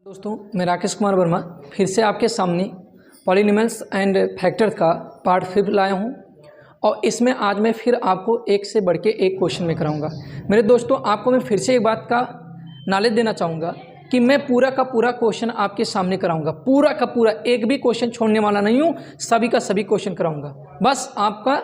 दोस्तों, मैं राकेश कुमार वर्मा फिर से आपके सामने पॉलिनोमियल्स एंड फैक्टर्स का पार्ट 5 लाया हूं और इसमें आज मैं फिर आपको एक से बढ़ के एक क्वेश्चन में कराऊंगा। मेरे दोस्तों, आपको मैं फिर से एक बात का नॉलेज देना चाहूँगा कि मैं पूरा का पूरा क्वेश्चन आपके सामने कराऊंगा, पूरा का पूरा, एक भी क्वेश्चन छोड़ने वाला नहीं हूँ, सभी का सभी क्वेश्चन कराऊंगा। बस आपका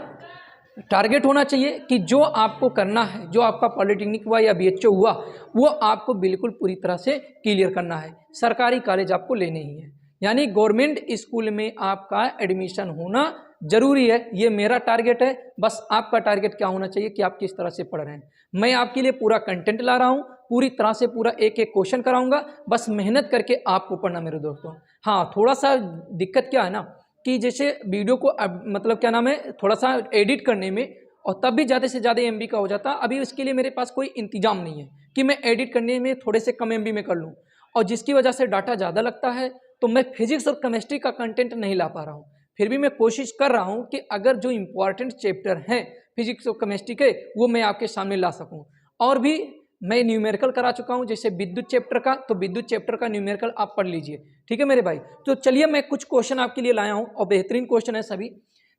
टारगेट होना चाहिए कि जो आपको करना है, जो आपका पॉलिटेक्निक हुआ या बीएचओ हुआ, वो आपको बिल्कुल पूरी तरह से क्लियर करना है। सरकारी कॉलेज आपको लेने ही है, यानी गवर्नमेंट स्कूल में आपका एडमिशन होना जरूरी है। ये मेरा टारगेट है। बस आपका टारगेट क्या होना चाहिए कि आप किस तरह से पढ़ रहे हैं। मैं आपके लिए पूरा कंटेंट ला रहा हूँ, पूरी तरह से पूरा एक एक क्वेश्चन कराऊंगा। बस मेहनत करके आपको पढ़ना मेरे दोस्तों। हाँ, थोड़ा सा दिक्कत क्या है ना कि जैसे वीडियो को मतलब क्या नाम है, थोड़ा सा एडिट करने में और तब भी ज़्यादा से ज़्यादा एमबी का हो जाता। अभी उसके लिए मेरे पास कोई इंतजाम नहीं है कि मैं एडिट करने में थोड़े से कम एमबी में कर लूँ, और जिसकी वजह से डाटा ज़्यादा लगता है, तो मैं फिजिक्स और केमिस्ट्री का कंटेंट नहीं ला पा रहा हूँ। फिर भी मैं कोशिश कर रहा हूँ कि अगर जो इम्पोर्टेंट चैप्टर हैं फिजिक्स और केमिस्ट्री के, वो मैं आपके सामने ला सकूँ। और भी मैं न्यूमेरिकल करा चुका हूँ, जैसे विद्युत चैप्टर का, तो विद्युत चैप्टर का न्यूमेरिकल आप पढ़ लीजिए। ठीक है मेरे भाई। तो चलिए, मैं कुछ क्वेश्चन आपके लिए लाया हूँ और बेहतरीन क्वेश्चन है सभी।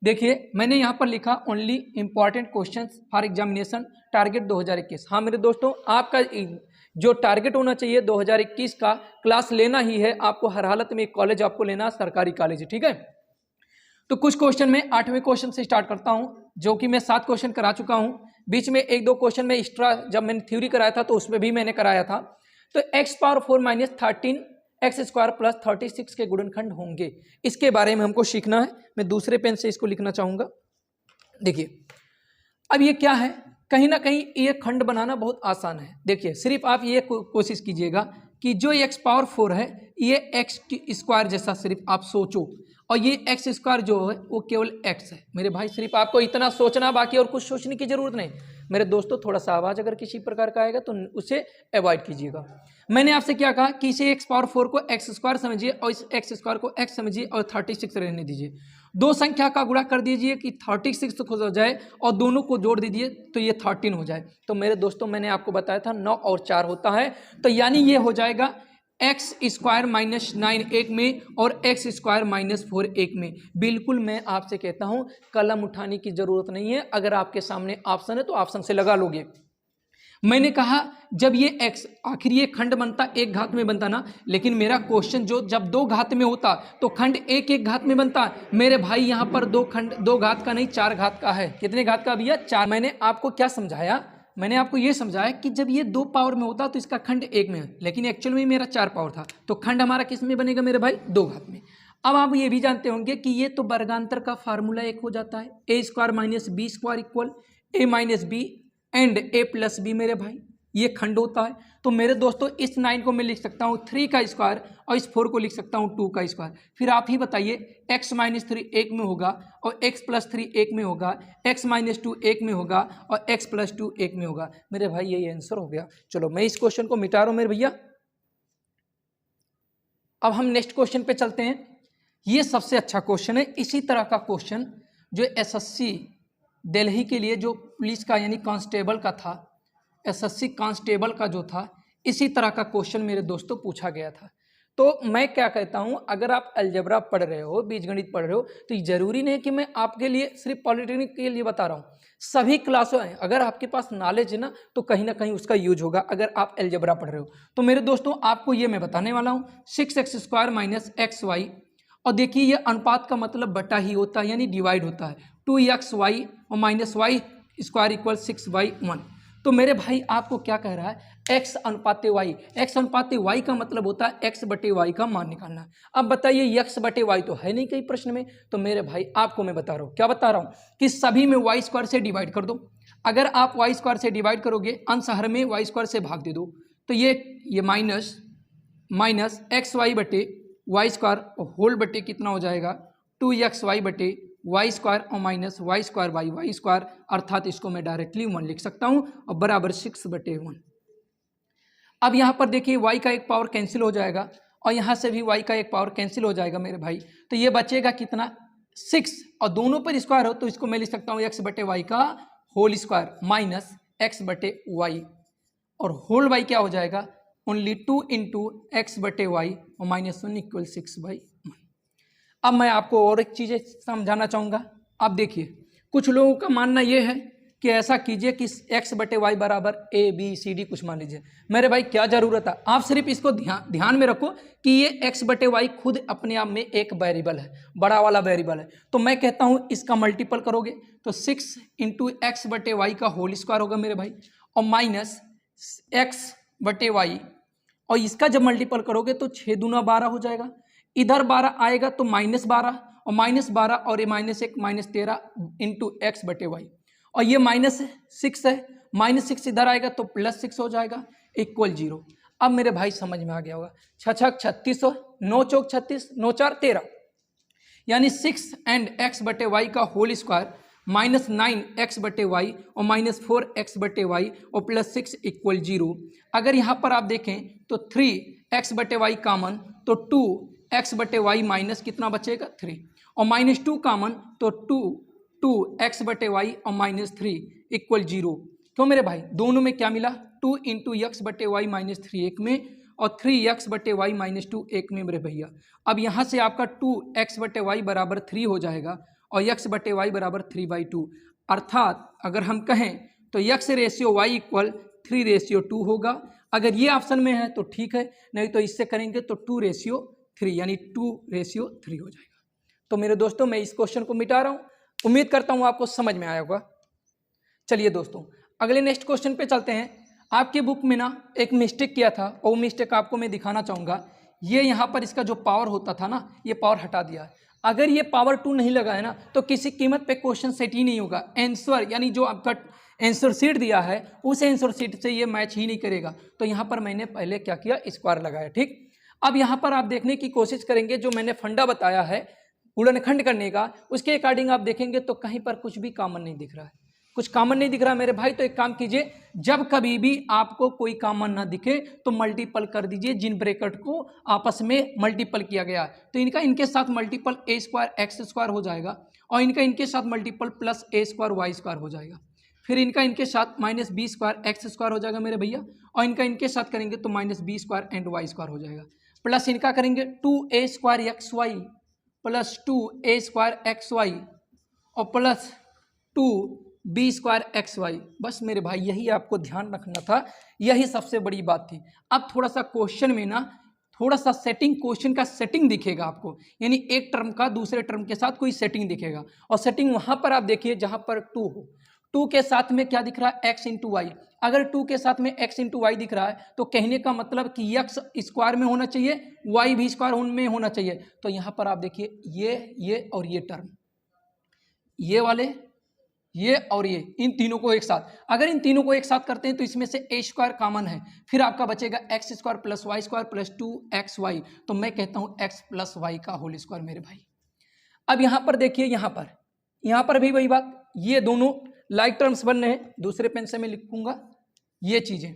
देखिए, मैंने यहाँ पर लिखा only important questions for examination target 2021। हाँ मेरे दोस्तों, आपका जो टारगेट होना चाहिए 2021 का, क्लास लेना ही है आपको, हर हालत में एक कॉलेज आपको लेना, सरकारी कॉलेज। ठीक है, तो कुछ क्वेश्चन में 8वें क्वेश्चन से स्टार्ट करता हूं, जो कि मैं 7 क्वेश्चन करा चुका हूं। बीच में 1-2 क्वेश्चन में एक्स्ट्रा, जब मैंने थ्योरी कराया था तो उसमें भी मैंने कराया था। तो x⁴ - 13 x² + 36 के गुणनखंड होंगे, इसके बारे में हमको सीखना है। मैं दूसरे पेन से इसको लिखना चाहूँगा। देखिए, अब ये क्या है, कहीं ना कहीं ये खंड बनाना बहुत आसान है। देखिए, सिर्फ आप ये कोशिश कीजिएगा कि जो x⁴ है, ये x² जैसा सिर्फ आप सोचो, और ये x² जो है वो केवल x है। मेरे भाई, सिर्फ आपको इतना सोचना, बाकी और कुछ सोचने की जरूरत नहीं। मेरे दोस्तों, थोड़ा सा आवाज़ अगर किसी प्रकार का आएगा तो उसे अवॉइड कीजिएगा। मैंने आपसे क्या कहा कि इसे x⁴ को x² समझिए और इस x² को x समझिए और 36 रहने दीजिए। दो संख्या का गुणा कर दीजिए कि 36 हो जाए और दोनों को जोड़ दीजिए तो ये 13 हो जाए। तो मेरे दोस्तों, मैंने आपको बताया था 9 और 4 होता है, तो यानी ये हो जाएगा x² - 9 एक में और x² - 4 एक में। बिल्कुल मैं आपसे कहता हूं, कलम उठाने की जरूरत नहीं है। अगर आपके सामने ऑप्शन है तो ऑप्शन से लगा लोगे। मैंने कहा जब ये x, आखिर ये खंड बनता एक घात में बनता ना, लेकिन मेरा क्वेश्चन जो जब 2 घात में होता तो खंड एक घात में बनता। मेरे भाई, यहाँ पर 2 खंड 2 घात का नहीं, 4 घात का है। कितने घात का भैया? 4। मैंने आपको क्या समझाया? मैंने आपको ये समझाया कि जब ये 2 पावर में होता तो इसका खंड 1 में है, लेकिन एक्चुअल में मेरा 4 पावर था, तो खंड हमारा किस में बनेगा मेरे भाई? 2 घात में। अब आप ये भी जानते होंगे कि ये तो वर्गांतर का फार्मूला एक हो जाता है, a² - b² equal a - b and a + b। मेरे भाई, ये खंड होता है। तो मेरे दोस्तों, इस 9 को मैं लिख सकता हूँ 3 का स्क्वायर और इस 4 को लिख सकता हूँ 2 का स्क्वायर। फिर आप ही बताइए, x - 3 एक में होगा और x + 3 एक में होगा, x - 2 एक में होगा और x + 2 एक में होगा। मेरे भाई, यही आंसर हो गया। चलो, मैं इस क्वेश्चन को मिटा रहा हूँ मेरे भैया। अब हम नेक्स्ट क्वेश्चन पे चलते हैं। ये सबसे अच्छा क्वेश्चन है। इसी तरह का क्वेश्चन जो एसएससी दिल्ली के लिए जो पुलिस का यानी कांस्टेबल का था, एसएससी कांस्टेबल का जो था, इसी तरह का क्वेश्चन मेरे दोस्तों पूछा गया था। तो मैं क्या कहता हूं, अगर आप अलजेब्रा पढ़ रहे हो, बीजगणित पढ़ रहे हो, तो जरूरी नहीं कि मैं आपके लिए सिर्फ पॉलिटेक्निक के लिए बता रहा हूं। सभी क्लासों हैं, अगर आपके पास नॉलेज है ना, तो कहीं ना कहीं उसका यूज होगा अगर आप अलजेब्रा पढ़ रहे हो। तो मेरे दोस्तों, आपको ये मैं बताने वाला हूँ 6x² - xy। और देखिए, ये अनुपात का मतलब बटा ही होता है, यानी डिवाइड होता है। 2xy और -y² इक्वल 6/1। तो मेरे भाई, आपको क्या कह रहा है? x अनुपात y। x अनुपात y का मतलब होता है x/y का मान निकालना। अब बताइए, x/y तो है नहीं कहीं प्रश्न में। तो मेरे भाई, आपको मैं बता रहा हूँ, क्या बता रहा हूँ, कि सभी में y² से डिवाइड कर दो। अगर आप y² से डिवाइड करोगे, अंश हर में y² से भाग दे दो, तो ये माइनस xy/y² होल बटे कितना हो जाएगा? 2xy/y² और माइनस y²/y², अर्थात इसको मैं डायरेक्टली 1 लिख सकता हूं और बराबर 6/1। अब यहां पर देखिए, y का एक पावर कैंसिल हो जाएगा और यहां से भी y का एक पावर कैंसिल हो जाएगा मेरे भाई। तो ये बचेगा कितना? 6, और दोनों पर स्क्वायर हो तो इसको मैं लिख सकता हूं x/y का होल स्क्वायर माइनस x/y, और होल y क्या हो जाएगा? ओनली 2 इंटू एक्स बटे वाई और -1 इक्वल 6/1। अब मैं आपको और एक चीज़ समझाना चाहूँगा। अब देखिए, कुछ लोगों का मानना ये है कि ऐसा कीजिए कि x बटे वाई बराबर ABCD कुछ मान लीजिए। मेरे भाई क्या ज़रूरत है, आप सिर्फ इसको ध्यान में रखो कि ये x बटे वाई खुद अपने आप में एक वेरिएबल है, बड़ा वाला वेरिएबल है। तो मैं कहता हूँ इसका मल्टीपल करोगे तो 6 इंटू एक्स बटे वाई का होल स्क्वायर होगा मेरे भाई, और माइनस एक्स बटे वाई, और इसका जब मल्टीपल करोगे तो 6 दूना 12 हो जाएगा। इधर 12 आएगा तो -12, और -12 और ये -1 -13 इंटू एक्स बटे वाई, और ये -6 है, -6 इधर आएगा तो +6 हो जाएगा इक्वल 0। अब मेरे भाई समझ में आ गया होगा। 6 36, 9 चौक 36, 9 4 13, यानी 6 एंड एक्स बटे वाई का होल स्क्वायर -9 एक्स बटे वाई और -4 एक्स बटे वाई और +6 इक्वल 0। अगर यहाँ पर आप देखें तो 3 एक्स बटे वाई कामन तो 2 एक्स बटे वाई माइनस कितना बचेगा 3, और -2 कामन तो 2 एक्स बटे वाई और -3 इक्वल 0। क्यों मेरे भाई, दोनों में क्या मिला 2 इंटू एक्स बटे वाई -3 एक में, और 3 एक्स बटे वाई -2 एक में मेरे भैया। अब यहाँ से आपका 2 एक्स बटे वाई बराबर 3 हो जाएगा और एक्स बटे वाई बराबर 3/2। अर्थात अगर हम कहें तो एक्स रेशियो वाई इक्वल 3/2 होगा। अगर ये ऑप्शन में है तो ठीक है, नहीं तो इससे करेंगे तो 2/3 यानी 2/3 हो जाएगा। तो मेरे दोस्तों मैं इस क्वेश्चन को मिटा रहा हूँ, उम्मीद करता हूँ आपको समझ में आया होगा। चलिए दोस्तों अगले नेक्स्ट क्वेश्चन पे चलते हैं। आपकी बुक में ना एक मिस्टेक किया था और वो मिस्टेक आपको मैं दिखाना चाहूँगा। ये यहाँ पर इसका जो पावर होता था ना, ये पावर हटा दिया है। अगर ये पावर 2 नहीं लगा है ना तो किसी कीमत पे क्वेश्चन सेट ही नहीं होगा। आंसर यानी जो आपका आंसर शीट दिया है उस आंसर शीट से ये मैच ही नहीं करेगा। तो यहाँ पर मैंने पहले क्या किया, स्क्वायर लगाया। ठीक, अब यहाँ पर आप देखने की कोशिश करेंगे, जो मैंने फंडा बताया है गुणनखंड करने का, उसके अकॉर्डिंग आप देखेंगे तो कहीं पर कुछ भी कॉमन नहीं दिख रहा है, कुछ कॉमन नहीं दिख रहा मेरे भाई। तो एक काम कीजिए, जब कभी भी आपको कोई कॉमन ना दिखे तो मल्टीपल कर दीजिए जिन ब्रैकेट को आपस में मल्टीपल किया गया है। तो इनका इनके साथ मल्टीपल a² हो जाएगा, और इनका इनके साथ मल्टीपल +a² y² हो जाएगा। फिर इनका इनके साथ -b² x² हो जाएगा मेरे भैया, और इनका इनके साथ करेंगे तो -b² एंड y² हो जाएगा। प्लस इनका करेंगे 2a² xy plus 2a² xy और प्लस 2b² xy। बस मेरे भाई यही आपको ध्यान रखना था, यही सबसे बड़ी बात थी। अब थोड़ा सा क्वेश्चन में ना थोड़ा सा सेटिंग, क्वेश्चन का सेटिंग दिखेगा आपको, यानी एक टर्म का दूसरे टर्म के साथ कोई सेटिंग दिखेगा, और सेटिंग वहां पर आप देखिए जहां पर 2 हो। 2 के साथ में क्या दिख रहा है, x इंटू वाई। अगर 2 के साथ में x इंटू वाई दिख रहा है तो कहने का मतलब कि x स्क्वायर में होना चाहिए, y भी स्क्वायर में होना चाहिए। तो यहाँ पर आप देखिए ये और ये टर्म, ये वाले, ये और ये, इन तीनों को एक साथ, अगर इन तीनों को एक साथ करते हैं तो इसमें से a² कॉमन है, फिर आपका बचेगा x² plus y² plus 2xy। तो मैं कहता हूँ x प्लस वाई का होल स्क्वायर मेरे भाई। अब यहाँ पर देखिए, यहाँ पर भी वही बात, ये दोनों लाइक टर्म्स बन रहे हैं। दूसरे पेन से मैं लिखूंगा ये चीजें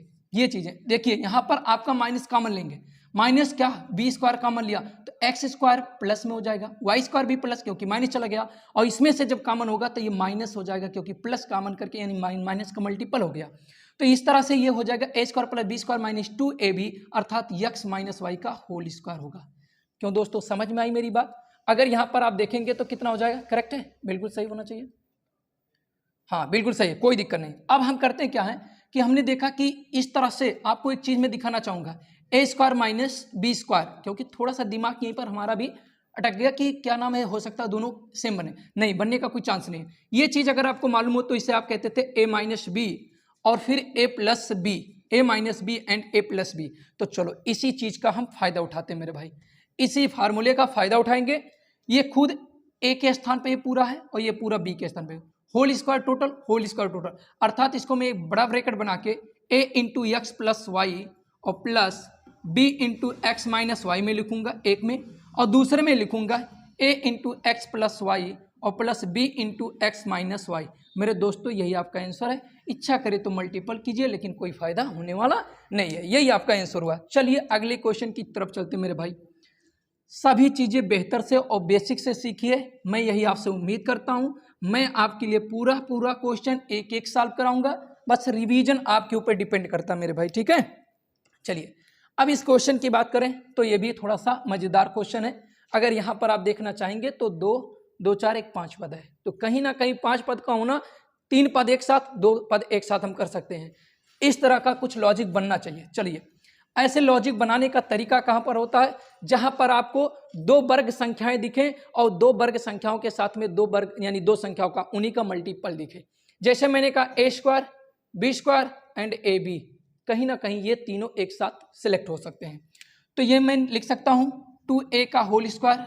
देखिए, यहाँ पर आपका माइनस कॉमन लेंगे, माइनस क्या b² कॉमन लिया तो x² प्लस में हो जाएगा, y² भी प्लस क्योंकि माइनस चला गया, और इसमें से जब कॉमन होगा तो ये माइनस हो जाएगा क्योंकि प्लस कॉमन करके यानी माइनस का मल्टीपल हो गया। तो इस तरह से ये हो जाएगा a² plus b² minus 2ab, अर्थात x माइनस वाई का होल स्क्वायर होगा। क्यों दोस्तों, समझ में आई मेरी बात? अगर यहाँ पर आप देखेंगे तो कितना हो जाएगा, करेक्ट है, बिल्कुल सही होना चाहिए, हाँ बिल्कुल सही है, कोई दिक्कत नहीं। अब हम करते हैं क्या है कि हमने देखा कि इस तरह से आपको एक चीज में दिखाना चाहूंगा, a² माइनस b², क्योंकि थोड़ा सा दिमाग यहीं पर हमारा भी अटक गया कि क्या नाम है, हो सकता है दोनों सेम बने, नहीं बनने का कोई चांस नहीं। ये चीज अगर आपको मालूम हो तो इसे आप कहते थे a माइनस बी और फिर a plus b, a minus b and a plus b. तो चलो इसी चीज का हम फायदा उठाते हैं मेरे भाई, इसी फार्मूले का फायदा उठाएंगे। ये खुद a के स्थान पे ये पूरा है और ये पूरा b के स्थान पे, होल स्क्वायर टोटल, अर्थात इसको मैं एक बड़ा ब्रैकेट बना के a into X plus Y और plus b into X minus Y में लिखूंगा एक में, और दूसरे में लिखूंगा a into X plus Y और plus b into X minus Y. मेरे दोस्तों यही आपका आंसर है। इच्छा करे तो मल्टीपल कीजिए, लेकिन कोई फायदा होने वाला नहीं है। यही आपका आंसर हुआ। चलिए अगले क्वेश्चन की तरफ चलते मेरे भाई। सभी चीज़ें बेहतर से और बेसिक से सीखिए, मैं यही आपसे उम्मीद करता हूं। मैं आपके लिए पूरा क्वेश्चन एक सॉल्व कराऊंगा, बस रिवीजन आपके ऊपर डिपेंड करता है मेरे भाई, ठीक है। चलिए अब इस क्वेश्चन की बात करें तो ये भी थोड़ा सा मज़ेदार क्वेश्चन है। अगर यहाँ पर आप देखना चाहेंगे तो 2 2 4 एक 5 पद है, तो कहीं ना कहीं 5 पद का होना, 3 पद एक साथ, 2 पद एक साथ हम कर सकते हैं। इस तरह का कुछ लॉजिक बनना चाहिए। चलिए, ऐसे लॉजिक बनाने का तरीका कहाँ पर होता है, जहाँ पर आपको 2 वर्ग संख्याएं दिखें और 2 वर्ग संख्याओं के साथ में 2 वर्ग यानी 2 संख्याओं का उन्हीं का मल्टीपल दिखे। जैसे मैंने कहा a square, b square and ab, कहीं ना कहीं ये तीनों एक साथ सिलेक्ट हो सकते हैं। तो ये मैं लिख सकता हूँ 2a का होल स्क्वायर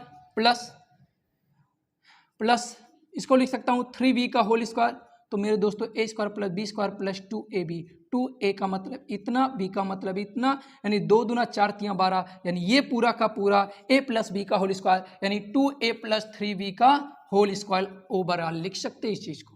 प्लस इसको लिख सकता हूँ 3b का होल स्क्वायर। तो मेरे दोस्तों a square plus b square plus 2ab, 2a का मतलब इतना, b का मतलब इतना, यानी 2 दूना 4 तियाँ 12, यानी ये पूरा का पूरा a प्लस b का होल स्क्वायर यानी 2a प्लस 3b का होल स्क्वायर ओवरऑल लिख सकते हैं इस चीज़ को।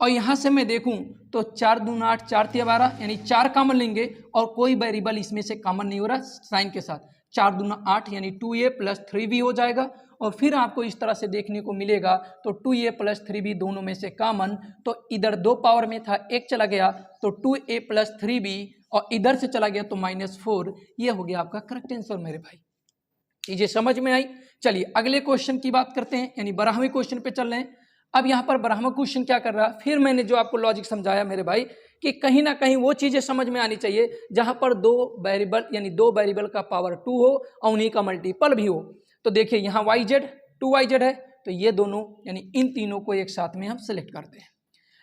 और यहाँ से मैं देखूँ तो 4 दूना 8, 4 तिया 12, यानी 4 कॉमन लेंगे और कोई वेरिएबल इसमें से कॉमन नहीं हो रहा साइन के साथ। 4 दूना 8 यानी 2a प्लस 3b हो जाएगा। और फिर आपको इस तरह से देखने को मिलेगा तो 2a प्लस 3b दोनों में से कॉमन, तो इधर 2 पावर में था, एक चला गया तो 2a प्लस 3b, और इधर से चला गया तो -4। ये हो गया आपका करेक्ट आंसर मेरे भाई। चीजें समझ में आई। चलिए अगले क्वेश्चन की बात करते हैं, यानी 12वें क्वेश्चन पे चल रहे हैं। अब यहाँ पर 12वां क्वेश्चन क्या कर रहा है, फिर मैंने जो आपको लॉजिक समझाया मेरे भाई कि कहीं ना कहीं वो चीज़ें समझ में आनी चाहिए जहाँ पर 2 वेरिएबल यानी 2 वेरिएबल का पावर 2 हो और उन्हीं का मल्टीपल भी हो। तो देखिए यहाँ yz 2yz है, तो ये दोनों यानी इन तीनों को एक साथ में हम सिलेक्ट करते हैं,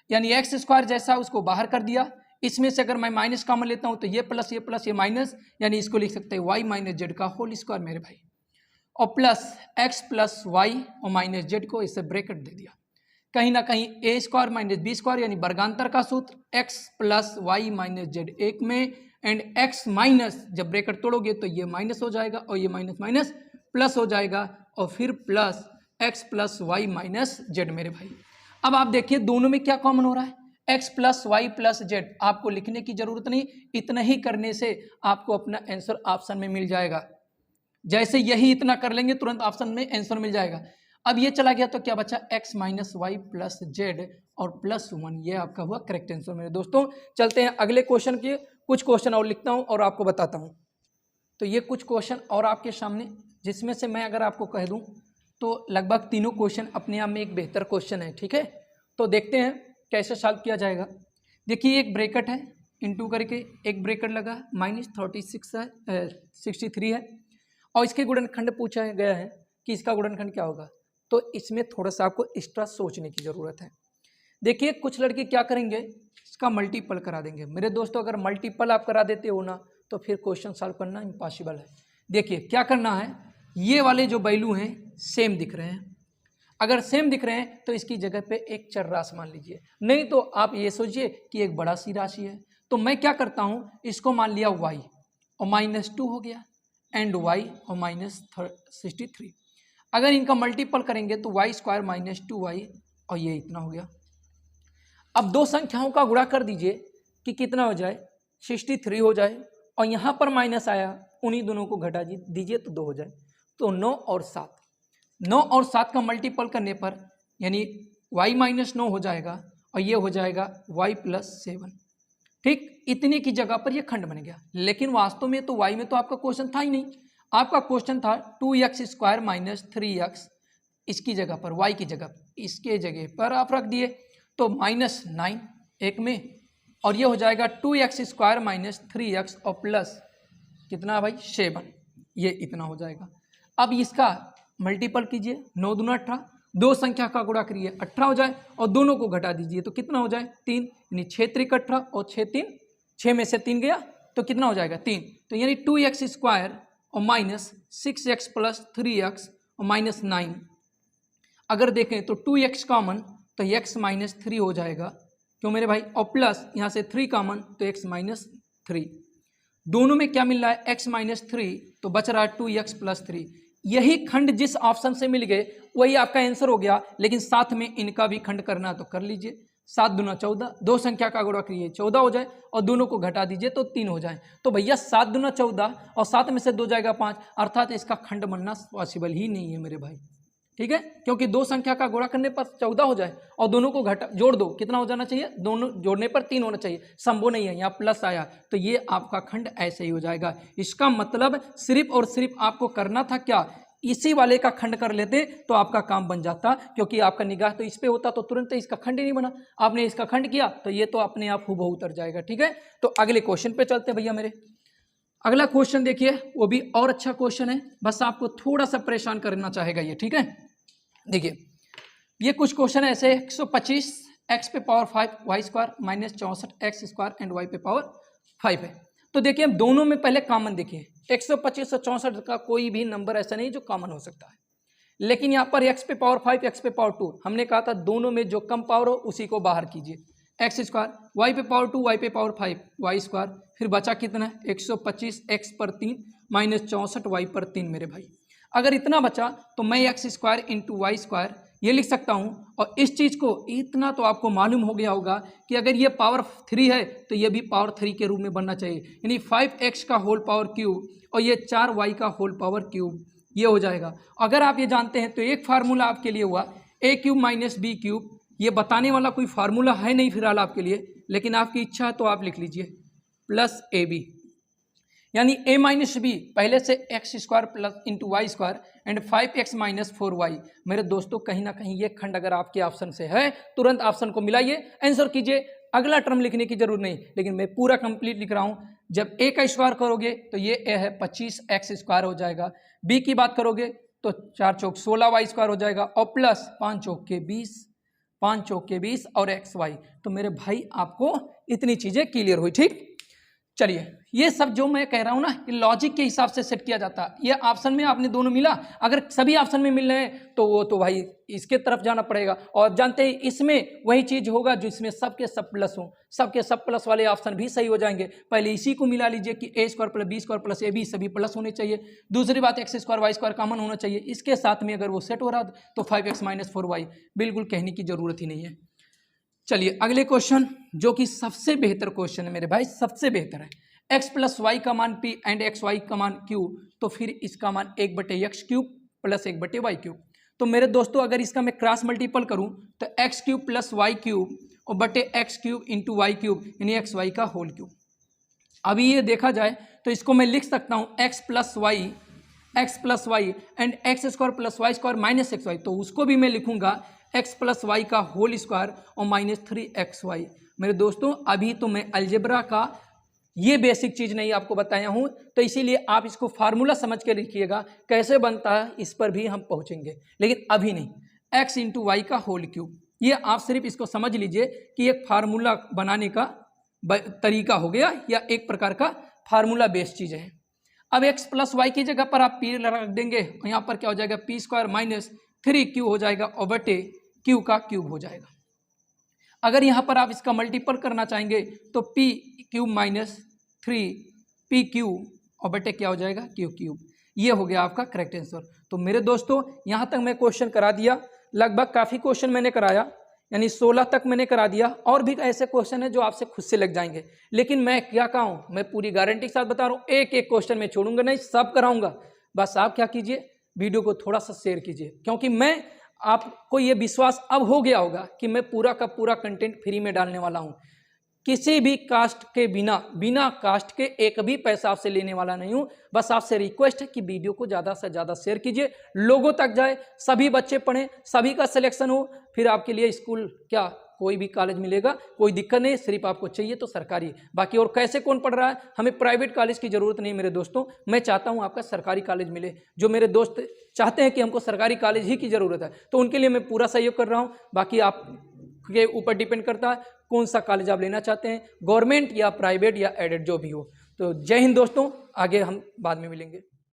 यानी एक्स स्क्वायर जैसा उसको बाहर कर दिया। इसमें से अगर मैं माइनस कॉमन लेता हूँ तो ये प्लस ये माइनस, यानी इसको लिख सकते हैं y माइनस जेड का होल स्क्वायर मेरे भाई, और प्लस एक्स प्लस वाई और माइनस जेड को इससे ब्रैकेट दे दिया। कहीं ना कहीं a square minus b square यानी वर्गांतर का सूत्र x plus y minus z एक में, एंड एक्स माइनस जब ब्रैकेट तोड़ोगे तो ये माइनस हो जाएगा और ये माइनस माइनस प्लस हो जाएगा, और फिर plus x plus y minus z मेरे भाई। अब आप देखिए दोनों में क्या कॉमन हो रहा है, x plus y plus z. आपको लिखने की जरूरत नहीं, इतना ही करने से आपको अपना आंसर ऑप्शन में मिल जाएगा। जैसे यही इतना कर लेंगे तुरंत ऑप्शन में आंसर मिल जाएगा। अब ये चला गया तो क्या बचा, x minus y plus z और प्लस 1, ये आपका हुआ करेक्ट आंसर मेरे दोस्तों। चलते हैं अगले क्वेश्चन के, कुछ क्वेश्चन और लिखता हूँ और आपको बताता हूँ। तो ये कुछ क्वेश्चन और आपके सामने, जिसमें से मैं अगर आपको कह दूँ तो लगभग तीनों क्वेश्चन अपने आप में एक बेहतर क्वेश्चन है, ठीक है। तो देखते हैं कैसे सॉल्व किया जाएगा। देखिए एक ब्रैकेट है, इंटू करके एक ब्रैकेट लगा, -36 है 63 है, और इसके गुणनखंड पूछा गया है कि इसका गुणनखंड क्या होगा। तो इसमें थोड़ा सा आपको एक्स्ट्रा सोचने की ज़रूरत है। देखिए कुछ लड़के क्या करेंगे, इसका मल्टीपल करा देंगे। मेरे दोस्तों अगर मल्टीपल आप करा देते हो ना तो फिर क्वेश्चन सॉल्व करना इम्पॉसिबल है। देखिए क्या करना है, ये वाले जो वैल्यू हैं सेम दिख रहे हैं, अगर सेम दिख रहे हैं तो इसकी जगह पे एक चर राशि मान लीजिए, नहीं तो आप ये सोचिए कि एक बड़ा सी राशि है। तो मैं क्या करता हूँ, इसको मान लिया y और -2 हो गया, एंड y और -63। अगर इनका मल्टीपल करेंगे तो y स्क्वायर -2y और ये इतना हो गया। अब दो संख्याओं का गुणा कर दीजिए कि कितना हो जाए, 63 हो जाए, और यहाँ पर माइनस आया, उन्हीं दोनों को घटा दीजिए तो 2 हो जाए। तो 9 और 7 का मल्टीपल करने पर यानी y माइनस 9 हो जाएगा और ये हो जाएगा y प्लस 7। ठीक, इतने की जगह पर ये खंड बन गया। लेकिन वास्तव में तो y में तो आपका क्वेश्चन था ही नहीं, आपका क्वेश्चन था 2x स्क्वायर माइनस 3x, इसकी जगह पर y की जगह इसके जगह पर आप रख दिए तो -9 एक में, और ये हो जाएगा 2x स्क्वायर माइनस 3x और प्लस कितना भाई 7, ये इतना हो जाएगा। अब इसका मल्टीपल कीजिए, 9 दूना 18, दो संख्या का गुणा करिए 18 हो जाए और दोनों को घटा दीजिए तो कितना हो जाए 3, यानी 6 त्रिक 18 और 6 में से 3 गया तो कितना हो जाएगा 3। तो यानी 2x स्क्वायर और माइनस 6x प्लस 3x और -9। अगर देखें तो 2x कॉमन तो x माइनस 3 हो जाएगा, क्यों मेरे भाई, और प्लस यहाँ से 3 कॉमन तो x माइनस 3। दोनों में क्या मिल रहा है, x माइनस 3, तो बच रहा है 2x प्लस 3। यही खंड जिस ऑप्शन से मिल गए वही आपका आंसर हो गया, लेकिन साथ में इनका भी खंड करना तो कर लीजिए। 7 दूना 14, दो संख्या का गुणा करिए 14 हो जाए और दोनों को घटा दीजिए तो 3 हो जाए। तो भैया 7 दूना 14 और 7 में से 2 जाएगा 5, अर्थात इसका खंड बनना पॉसिबल ही नहीं है मेरे भाई। ठीक है, क्योंकि दो संख्या का गुणा करने पर 14 हो जाए और दोनों को घटा जोड़ दो, कितना हो जाना चाहिए, दोनों जोड़ने पर 3 होना चाहिए, संभव नहीं है, यहाँ प्लस आया तो ये आपका खंड ऐसे ही हो जाएगा। इसका मतलब सिर्फ और सिर्फ आपको करना था क्या, इसी वाले का खंड कर लेते तो आपका काम बन जाता, क्योंकि आपका निगाह तो इस पे होता तो तुरंत इसका खंड ही नहीं बना, आपने इसका खंड किया तो ये तो अपने आप हूबहू उतर जाएगा। ठीक है, तो अगले क्वेश्चन पे चलते हैं भैया मेरे। अगला क्वेश्चन देखिए, वो भी और अच्छा क्वेश्चन है, बस आपको थोड़ा सा परेशान करना चाहेगा ये। ठीक है, देखिए ये कुछ क्वेश्चन ऐसे 125 एक्स पे power 5 y square minus 64 x square and y पे पावर 5 है। तो देखिए हम दोनों में पहले कॉमन देखिए, 125 और 64 का कोई भी नंबर ऐसा नहीं जो कॉमन हो सकता है, लेकिन यहाँ पर एक्स पे पावर 5 एक्स पे पावर 2, हमने कहा था दोनों में जो कम पावर हो उसी को बाहर कीजिए, एक्स स्क्वायर, वाई पे पावर 2 वाई पे पावर 5 वाई स्क्वायर, फिर बचा कितना 125 एक्स पर 3 माइनस 64 वाई पर 3 मेरे भाई। अगर इतना बचा तो मैं x square into y square ये लिख सकता हूँ, और इस चीज़ को इतना तो आपको मालूम हो गया होगा कि अगर ये पावर 3 है तो ये भी पावर 3 के रूप में बनना चाहिए, यानी 5x का होल पावर क्यूब और ये 4y का होल पावर क्यूब, ये हो जाएगा। अगर आप ये जानते हैं तो एक फार्मूला आपके लिए हुआ a cube minus b cube, ये बताने वाला कोई फार्मूला है नहीं फिलहाल आपके लिए, लेकिन आपकी इच्छा है तो आप लिख लीजिए प्लस ए बी, यानी a माइनस बी पहले से x square plus into y square and 5x minus 4y। मेरे दोस्तों कहीं ना कहीं ये खंड अगर आपके ऑप्शन से है तुरंत ऑप्शन को मिलाइए, आंसर कीजिए, अगला टर्म लिखने की जरूरत नहीं, लेकिन मैं पूरा कंप्लीट लिख रहा हूँ। जब a का स्क्वायर करोगे तो ये a है 25x स्क्वायर हो जाएगा, b की बात करोगे तो 4 चौक 16 वाई स्क्वायर हो जाएगा और प्लस 5 चौक के 20, 5 चौक के 20 और एक्स वाई। तो मेरे भाई आपको इतनी चीज़ें क्लियर हुई। ठीक, चलिए ये सब जो मैं कह रहा हूँ ना ये लॉजिक के हिसाब से सेट किया जाता है। ये ऑप्शन में आपने दोनों मिला, अगर सभी ऑप्शन में मिल रहे हैं तो वो तो भाई इसके तरफ जाना पड़ेगा, और जानते हैं इसमें वही चीज़ होगा जो इसमें सबके सब प्लस हों, सबके सब प्लस वाले ऑप्शन भी सही हो जाएंगे। पहले इसी को मिला लीजिए कि a square plus b square plus a b सभी प्लस होने चाहिए। दूसरी बात x square y square common होना चाहिए, इसके साथ में अगर वो सेट हो रहा तो 5x माइनस 4y, बिल्कुल कहने की जरूरत ही नहीं है। चलिए अगले क्वेश्चन जो कि सबसे बेहतर क्वेश्चन है मेरे भाई, सबसे बेहतर है, x प्लस वाई का मान p एंड एक्स वाई का मान q, तो फिर इसका मान 1/x cube plus 1/y cube. तो मेरे दोस्तों अगर इसका मैं क्रॉस मल्टीपल करूं तो x cube plus y cube और बटे x cube into y cube यानी एक्स वाई का होल क्यूब। अभी ये देखा जाए तो इसको मैं लिख सकता हूँ x plus y and x square plus y square minus x y, तो उसको भी मैं लिखूंगा x प्लस वाई का होल स्क्वायर और माइनस 3xy। मेरे दोस्तों अभी तो मैं अलजेब्रा का ये बेसिक चीज़ नहीं आपको बताया हूँ, तो इसीलिए आप इसको फार्मूला समझ के लिखिएगा, कैसे बनता है इस पर भी हम पहुँचेंगे, लेकिन अभी नहीं। x इंटू वाई का होल क्यूब, ये आप सिर्फ इसको समझ लीजिए कि एक फार्मूला बनाने का तरीका हो गया या एक प्रकार का फार्मूला बेस्ड चीज़ है। अब x प्लस वाई की जगह पर आप p रख देंगे और यहाँ पर क्या हो जाएगा p स्क्वायर माइनस 3q हो जाएगा और बटे q का क्यूब हो जाएगा। अगर यहाँ पर आप इसका मल्टीपल करना चाहेंगे तो p cube minus 3p cube और बटे क्या हो जाएगा q क्यूब, ये हो गया आपका करेक्ट आंसर। तो मेरे दोस्तों यहाँ तक मैं क्वेश्चन करा दिया, लगभग काफ़ी क्वेश्चन मैंने कराया, यानी 16 तक मैंने करा दिया, और भी ऐसे क्वेश्चन हैं जो आपसे खुद से लग जाएंगे, लेकिन मैं क्या कहूँ, मैं पूरी गारंटी के साथ बता रहा हूँ, एक एक क्वेश्चन मैं छोड़ूंगा नहीं, सब कराऊंगा। बस आप क्या कीजिए, वीडियो को थोड़ा सा शेयर कीजिए, क्योंकि मैं आपको ये विश्वास अब हो गया होगा कि मैं पूरा का पूरा कंटेंट फ्री में डालने वाला हूँ, किसी भी कास्ट के बिना कास्ट के एक भी पैसा आपसे लेने वाला नहीं हूँ। बस आपसे रिक्वेस्ट है कि वीडियो को ज़्यादा से ज़्यादा शेयर कीजिए, लोगों तक जाए, सभी बच्चे पढ़ें, सभी का सिलेक्शन हो, फिर आपके लिए स्कूल क्या कोई भी कॉलेज मिलेगा, कोई दिक्कत नहीं, सिर्फ आपको चाहिए तो सरकारी। बाकी और कैसे कौन पढ़ रहा है, हमें प्राइवेट कॉलेज की ज़रूरत नहीं मेरे दोस्तों, मैं चाहता हूँ आपका सरकारी कॉलेज मिले। जो मेरे दोस्त चाहते हैं कि हमको सरकारी कॉलेज ही की ज़रूरत है, तो उनके लिए मैं पूरा सहयोग कर रहा हूँ। बाकी आप के ऊपर डिपेंड करता है कौन सा कॉलेज आप लेना चाहते हैं, गवर्नमेंट या प्राइवेट या एडेड जो भी हो। तो जय हिंद दोस्तों, आगे हम बाद में मिलेंगे।